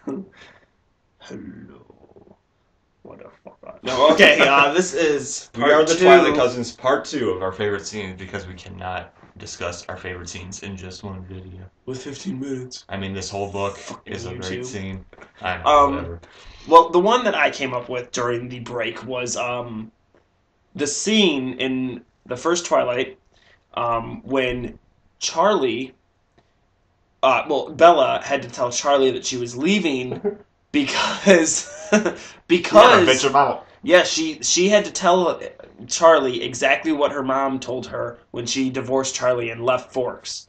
Hello. What the fuck? No, okay, this is We are part the two. Twilight Cousins, part 2 of our favorite scenes because we cannot discuss our favorite scenes in just one video. With 15 minutes. I mean, this whole book Fucking is a great YouTube. scene. I know, Um, whatever. well, the one that I came up with during the break was the scene in the first Twilight when Charlie, Bella had to tell Charlie that she was leaving because because bitch about. yeah, she had to tell Charlie exactly what her mom told her when she divorced Charlie and left Forks.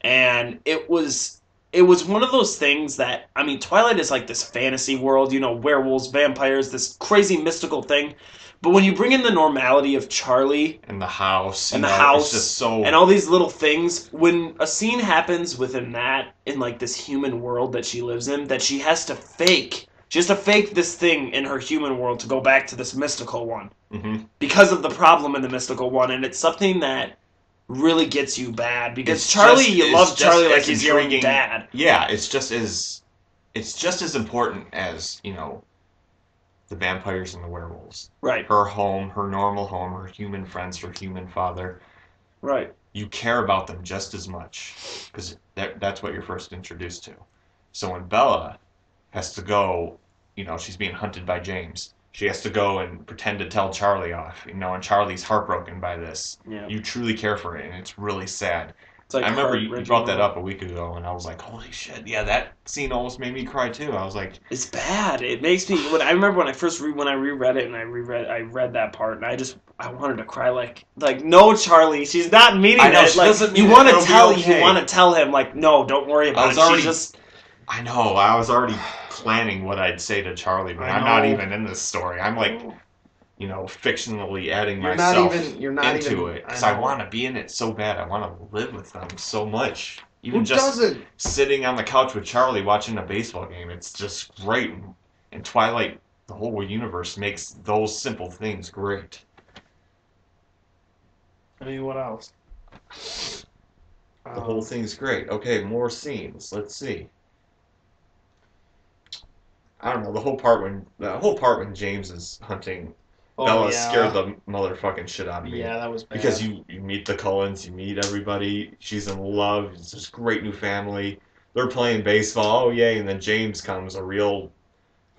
And it was one of those things that, I mean, Twilight is like this fantasy world, werewolves, vampires, this crazy mystical thing. But when you bring in the normality of Charlie And the house. and the house It's just so... and all these little things, when a scene happens within that, in like this human world that she lives in, that she has to fake. She has to fake this thing in her human world to go back to this mystical one. Mm-hmm. Because of the problem in the mystical one, and it's something that really gets you bad. Because It's Charlie, just- you it's love just Charlie like as he's your own intriguing- dad. Yeah, it's just as important as, the vampires and the werewolves. Right, Her home, her normal home, her human friends, her human father. right. You care about them just as much because that's what you're first introduced to. So when Bella has to go, she's being hunted by James. She has to go and pretend to tell Charlie off, and Charlie's heartbroken by this. Yeah. You truly care for it, and it's really sad. It's like I remember you heart-wrenching brought that moment. up a week ago, and I was like, holy shit, yeah, that scene almost made me cry too. I was like, It's bad. It makes me. I remember when I first when I reread it and I read that part, and I wanted to cry like no, Charlie, she's not meaning I know, that. she like doesn't you mean want it. to It'll be tell okay. you want to tell him like no, don't worry about was it. already- She just I know, I was already planning what I'd say to Charlie, but I I'm not know. even in this story. I'm like, fictionally adding You're myself not into even, it because I I know. want to be in it so bad. I want to live with them so much. Even Who just doesn't? sitting on the couch with Charlie watching a baseball game, it's just great. And Twilight, the whole universe, makes those simple things great. I mean, what else? The whole thing's great. Okay, more scenes. Let's see. I don't know, the whole part when James is hunting Bella scared the motherfucking shit out of me. Yeah, that was bad. Because you meet the Cullens, you meet everybody, she's in love, it's this great new family. They're playing baseball, oh yay, and then James comes, a real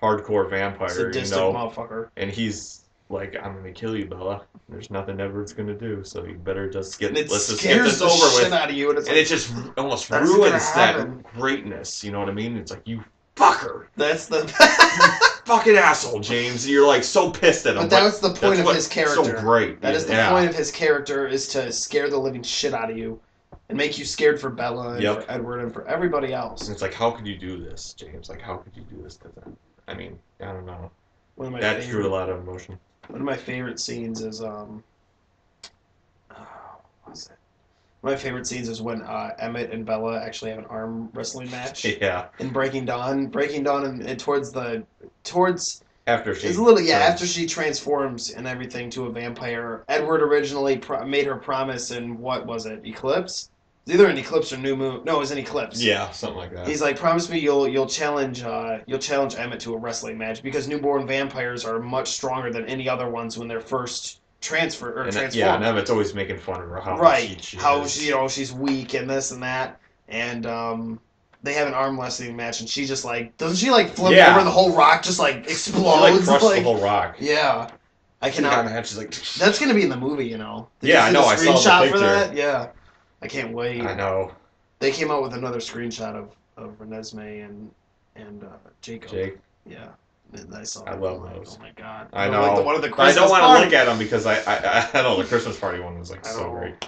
hardcore vampire, sadistic motherfucker. and he's like, I'm gonna kill you, Bella. There's nothing Edward's gonna do, so you better just And it let's just get scares this the over shit with. out of you, and it's And like, it just almost That isn't gonna ruins that happen. greatness, you know what I mean? It's like, you fucker! that's the. Fucking asshole, James. You're like so pissed at him. But that was the point of what's his character. So great. That is the point of his character, is to scare the living shit out of you, and make you scared for Bella and Yep. for Edward and for everybody else. And it's like, how could you do this, James? Like, how could you do this to them? I mean, I don't know. One of my That favorite, drew a lot of emotion. One of my favorite scenes is what's it? One of my favorite scenes is when Emmett and Bella actually have an arm wrestling match Yeah. in Breaking Dawn. And towards After she. it's a little after she transforms and everything to a vampire. Edward originally made her promise in, what was it, Eclipse? It's either an eclipse or new moon. No, it was an eclipse. Yeah, something like that. He's like, promise me you'll challenge Emmett to a wrestling match, because newborn vampires are much stronger than any other ones when they're first transformed. Yeah, and Emmett's always making fun of her. How Right. She How is. she's weak and this and that. And they have an arm wrestling match, and she just like, doesn't she like flip Yeah. over and the whole rock just like She explodes? like crushed the whole rock. Yeah. I She got cannot. mad, she's like, That's gonna be in the movie, you know. Did Yeah, you see I know, the I saw the screenshot for picture. that. Yeah. I can't wait. I know. They came out with another screenshot of Renesmee and Jacob. Jake. Yeah. And I saw I that, love like, those. oh my god. I You know. Like one of the But I don't Christmas want to party- look at them because I know the Christmas party one was like I so know. great.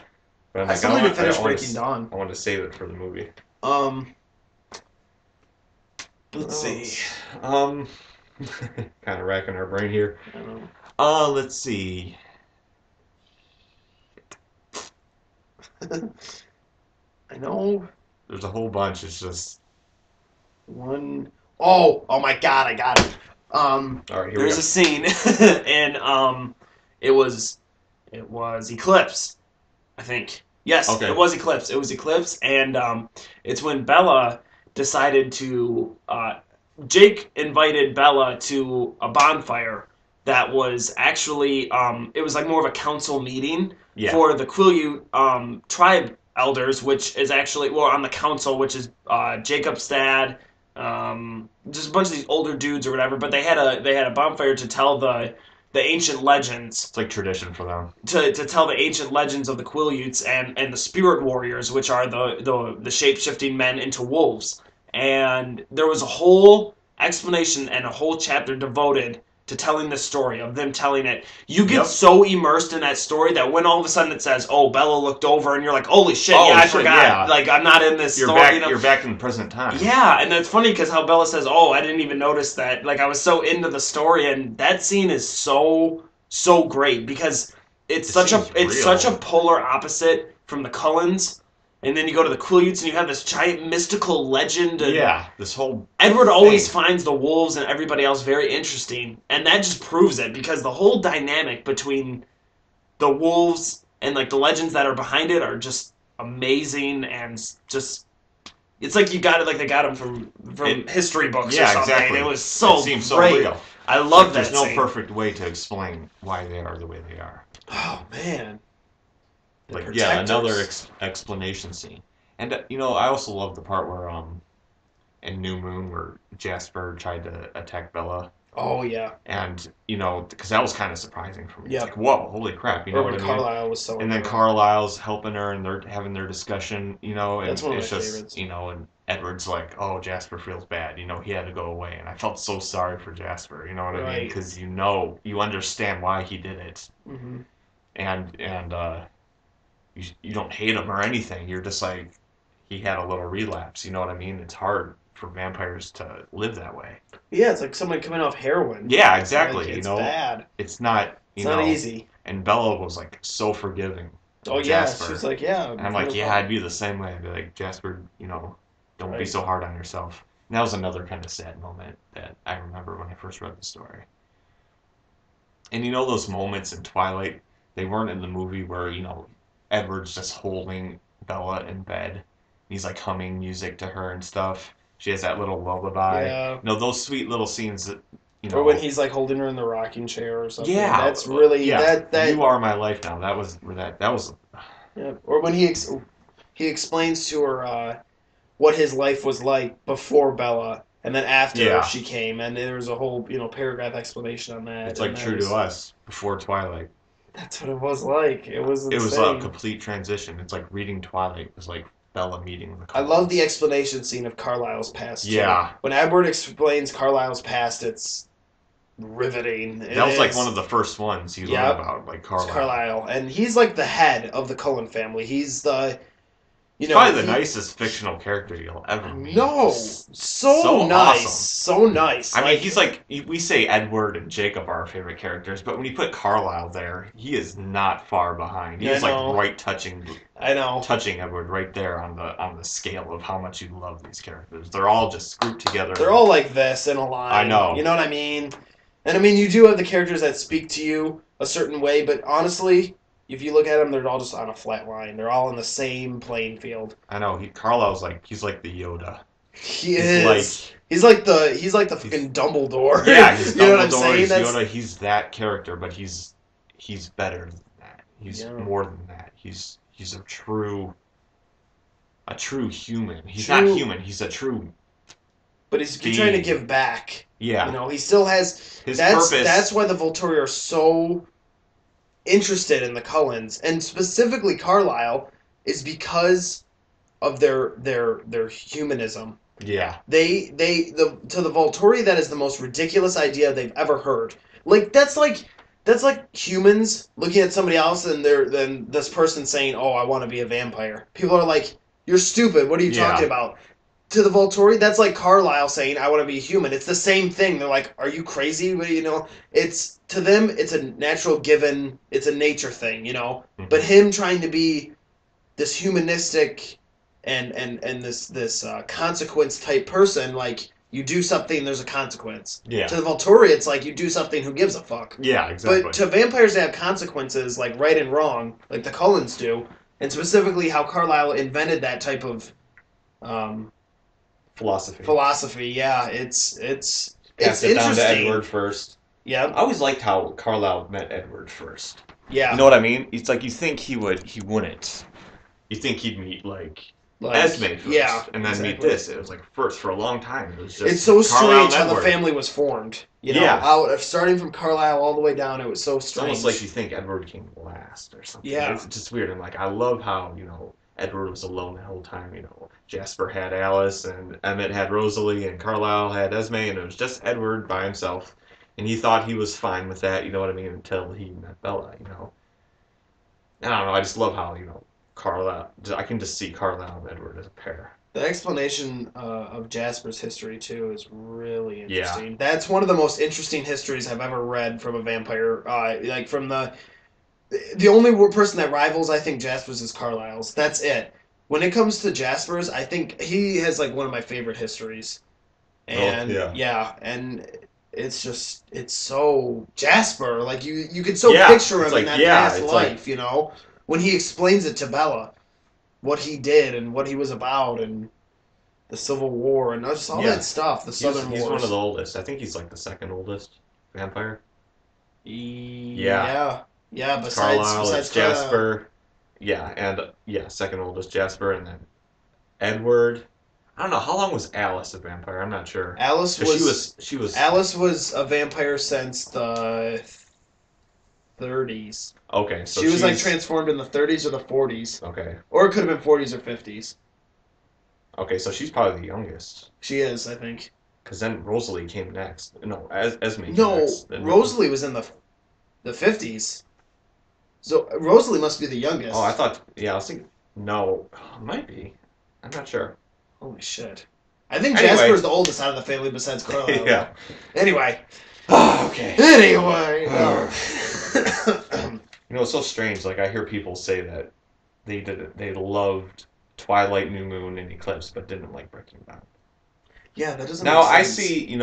But I'm I like, still need to I finish don't wanna Breaking Dawn. I want to save it for the movie. Let's see. Kind of racking our brain here. I don't know. Let's see. I know There's a whole bunch. It's just. one oh my god, I got it. All right, here there's we a scene, and it was Eclipse, I think. Yes, Okay. it was Eclipse. It was Eclipse, and it's when Bella decided to Jake invited Bella to a bonfire that was actually it was like more of a council meeting Yeah. for the Quileute tribe elders, which is actually on the council, which is Jacob's dad, just a bunch of these older dudes or whatever. But they had a bonfire to tell the ancient legends, It's like tradition for them. to tell the ancient legends of the Quileutes and the spirit warriors, which are the shape shifting men into wolves. And there was a whole explanation and a whole chapter devoted to telling the story of them telling it. You get Yep. so immersed in that story that when all of a sudden it says, "Oh, Bella looked over," and you're like, "Holy shit! Oh, yeah, I shit, forgot. yeah. Like I'm not in this You're story." back. You know? You're back in present time. Yeah, and it's funny because how Bella says, "Oh, I didn't even notice that." Like I was so into the story, and that scene is so great because it's It such a seems it's real. such a polar opposite from the Cullens, and then you go to the Quileutes and you have this giant mystical legend. And Yeah. This whole Edward always thing. finds the wolves and everybody else very interesting, and that just proves it because the whole dynamic between the wolves and like the legends that are behind it are just amazing and just. It's like you got it, like they got them from history books or Yeah, something. exactly. It was so It seems so great. real. I love that. There's no scene. perfect way to explain why they are the way they are. Oh man. The Like, yeah, another protectors. explanation scene. And I also love the part where in New Moon where Jasper tried to attack Bella, Oh yeah. and because that was kind of surprising for me. Yeah. It's like, whoa, holy crap, you know Or what when I mean? Carlisle was so. And then Carlisle's helping her, and they're having their discussion, and That's one of it's my just, favorites. and Edward's like, oh, Jasper feels bad, he had to go away, and I felt so sorry for Jasper, you know what I mean? Right. Because you understand why he did it, Mm-hmm. and you don't hate him or anything. You're just like, he had a little relapse, you know what I mean? It's hard for vampires to live that way. Yeah, it's like someone coming off heroin. Yeah, exactly. Like, it's bad. It's not, It's not easy. And Bella was like so forgiving. Oh of yeah, Jasper. she's like, yeah. And I'm like, yeah, I'd be the same way. I'd be like, Jasper, don't be Right. so hard on yourself. And that was another kind of sad moment that I remember when I first read the story. And those moments in Twilight, they weren't in the movie where, Edward's just holding Bella in bed. He's like humming music to her and stuff. She has that little lullaby. Yeah. Those sweet little scenes that, Or when he's like holding her in the rocking chair or something. Yeah, That's really yeah. that. You Are My Life Now. That was. Yeah. Or when he explains to her what his life was like before Bella, and then after Yeah. she came, and there was a whole paragraph explanation on that. It's like and that true was- to us before Twilight. That's what it was like. It was insane. It was a complete transition. It's like reading Twilight. It was like Bella meeting the. I love the explanation scene of Carlisle's past. Too. Yeah. When Edward explains Carlisle's past, it's riveting. That was like one of the first ones you learned about, like Carlisle. Carlisle, and he's like the head of the Cullen family. He's the, probably the nicest fictional character you'll ever meet. No, so nice, awesome. so nice. I mean, he's like, we say Edward and Jacob are our favorite characters, but when you put Carlisle there, he is not far behind. He Yeah, is I like know. right touching Edward right there on the scale of how much you love these characters. They're all just grouped together. They're all like this in a line. I know. You know what I mean? And I mean, you do have the characters that speak to you a certain way, but honestly, if you look at them, they're all just on a flat line. They're all in the same playing field. I know. Carlisle's he's like the Yoda. He is. He's like the fucking Dumbledore. Yeah, he's you know what I'm Dumbledore, saying? he's That's- Yoda. He's that character, but he's better than that. He's more than that. He's a true human. He's not human. He's a true. But he's being. trying to give back. Yeah. He still has his purpose. purpose. That's why the Volturi are so interested in the Cullens, and specifically Carlisle, is because of their humanism. Yeah. To the Volturi, that is the most ridiculous idea they've ever heard. That's like humans looking at somebody else and then this person saying, "Oh, I want to be a vampire." People are like, "You're stupid. What are you talking about?" To the Volturi, that's like Carlisle saying, "I want to be a human." It's the same thing. They're like, "Are you crazy?" It's to them, it's a natural given. It's a nature thing, Mm-hmm. But him trying to be this humanistic and this consequence type person, like you do something, there's a consequence. Yeah. To the Volturi, it's like you do something, who gives a fuck? Yeah, exactly. But to vampires, they have consequences, like right and wrong, like the Cullens do, and specifically how Carlisle invented that type of philosophy. Yeah, it's Passed it down to interesting. Edward first. Yeah, I always liked how Carlisle met Edward first. yeah. You know what I mean? It's like you think he wouldn't. You think he'd meet like Esme first, yeah, and then exactly. meet this. It was like first for a long time. It was just It's so Carlisle strange how and the Edward. family was formed. You know, Yeah. starting from Carlisle all the way down, it was so It's strange. almost like you think Edward came last or something. Yeah. It's just weird. And like I love how Edward was alone the whole time. Jasper had Alice, and Emmett had Rosalie, and Carlisle had Esme, and it was just Edward by himself. And he thought he was fine with that. You know what I mean? Until he met Bella. I don't know. I just love how Carlisle. I can just see Carlisle and Edward as a pair. The explanation of Jasper's history too is really Yeah. interesting. That's one of the most interesting histories I've ever read from a vampire. Like from the only person that rivals, I think, Jasper's is Carlisle's. That's it. When it comes to Jasper's, I think he has like one of my favorite histories. And yeah. and it's so Jasper. Like you could Yeah, picture him it's in like, that yeah, past it's life, when he explains it to Bella, what he did and what he was about, and the Civil War and just all Yeah. that stuff. The Southern He's Wars. one of the oldest. I think he's like the second oldest vampire. Yeah. Besides Carlisle, besides it's Jasper. Second oldest Jasper, and then Edward. I don't know how long was Alice a vampire. I'm not sure. Alice 'Cause she was. Alice was a vampire since the 30s. Okay, so she was like transformed in the 30s or the 40s, Okay, or it could have been 40s or 50s. okay, so she's probably the youngest. She is, I think. Because then Rosalie came next. No, Esme came No, next. Then Rosalie was in the 50s. So Rosalie must be the youngest. Oh, I thought. Yeah, I was thinking. No, it might be. I'm not sure. Holy shit. I think Anyway. Jasper's the oldest out of the family besides Carlisle. Yeah. Anyway. Okay. Anyway. It's so strange. Like I hear people say that they loved Twilight, New Moon, and Eclipse, but didn't like Breaking Dawn. Yeah, that doesn't Now make I sense. see,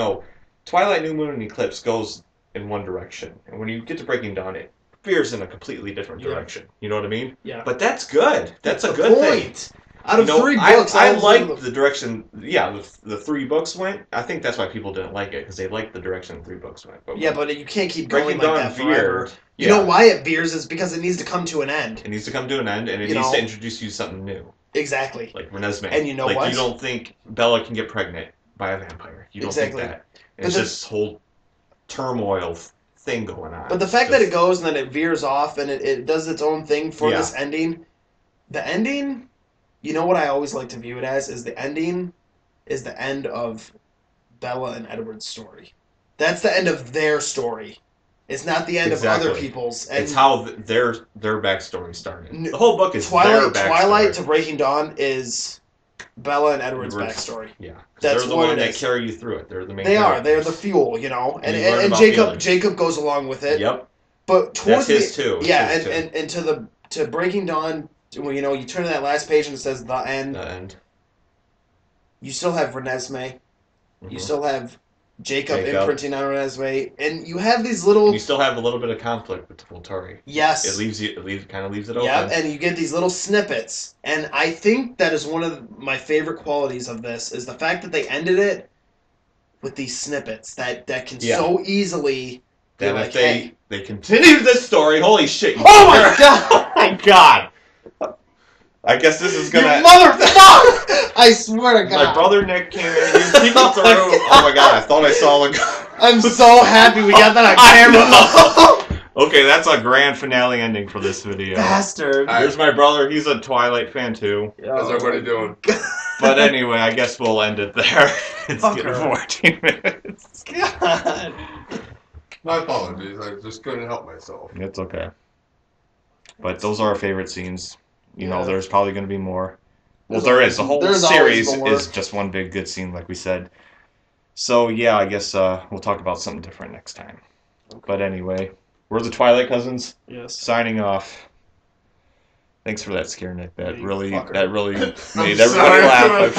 Twilight, New Moon, and Eclipse goes in one direction, and when you get to Breaking Dawn, it veers in a completely different direction. You know what I mean? Yeah. But that's good. That's a the good point. thing. Out of 3 books, I all of liked them- the direction. Yeah, the 3 books went. I think that's why people didn't like it because they liked the direction the 3 books went. But Yeah, but you can't keep Breaking going like Dawn that forever. veered. You know why it veers is because it needs to come to an end. It needs to come to an end, and it needs to introduce you to something new, Exactly. like Renesmee. And you know like, what? You don't think Bella can get pregnant by a vampire. You don't Exactly. think that. But And it's just this whole turmoil thing going on. But the fact that it goes and then it veers off and it does its own thing for this ending, the ending, you know what I always like to view it as, is the ending is the end of Bella and Edward's story. That's the end of their story. It's not the end of other people's. And it's how their backstory started. The whole book is their backstory. Twilight to Breaking Dawn is Bella and Edward's backstory. Yeah, that's they're the what one it that is. carry you through it. They're the main. They characters. are. They're the fuel, And Jacob Jacob goes along with it. Yep. But towards That's his too. Yeah, and to Breaking Dawn, when you turn to that last page and it says the end. The end. You still have Renesmee. Mm-hmm. You still have Jacob imprinting on Renesmee, and you have these little. You still have a little bit of conflict with Volturi. Yes. It kind of leaves it open. Yeah, and you get these little snippets, and I think that is one of my favorite qualities of this is the fact that they ended it with these snippets that can so easily. Then like, if they continued this story, holy shit! Oh my god! Oh my god! I guess this is gonna. You motherfucker! I swear to God. My brother Nick came in. He was peeking through. Oh my god! I thought I saw the. I'm so happy we got that on camera. Okay, that's a grand finale ending for this video. Bastard. Here's my brother. He's a Twilight fan too. How's everybody doing? But anyway, I guess we'll end it there. It's Fucker. getting 14 minutes. God. My apologies. I just couldn't help myself. It's okay. But those are our favorite scenes. Yeah. There's probably going to be more. Well, There's there always- is. The whole there's series always more. is just one big good scene, like we said. So, yeah, I guess we'll talk about something different next time. Okay. But anyway, we're the Twilight Cousins, Yes. signing off. Thanks for that scare, Nick. That You really fucker. made I'm everybody sorry. laugh.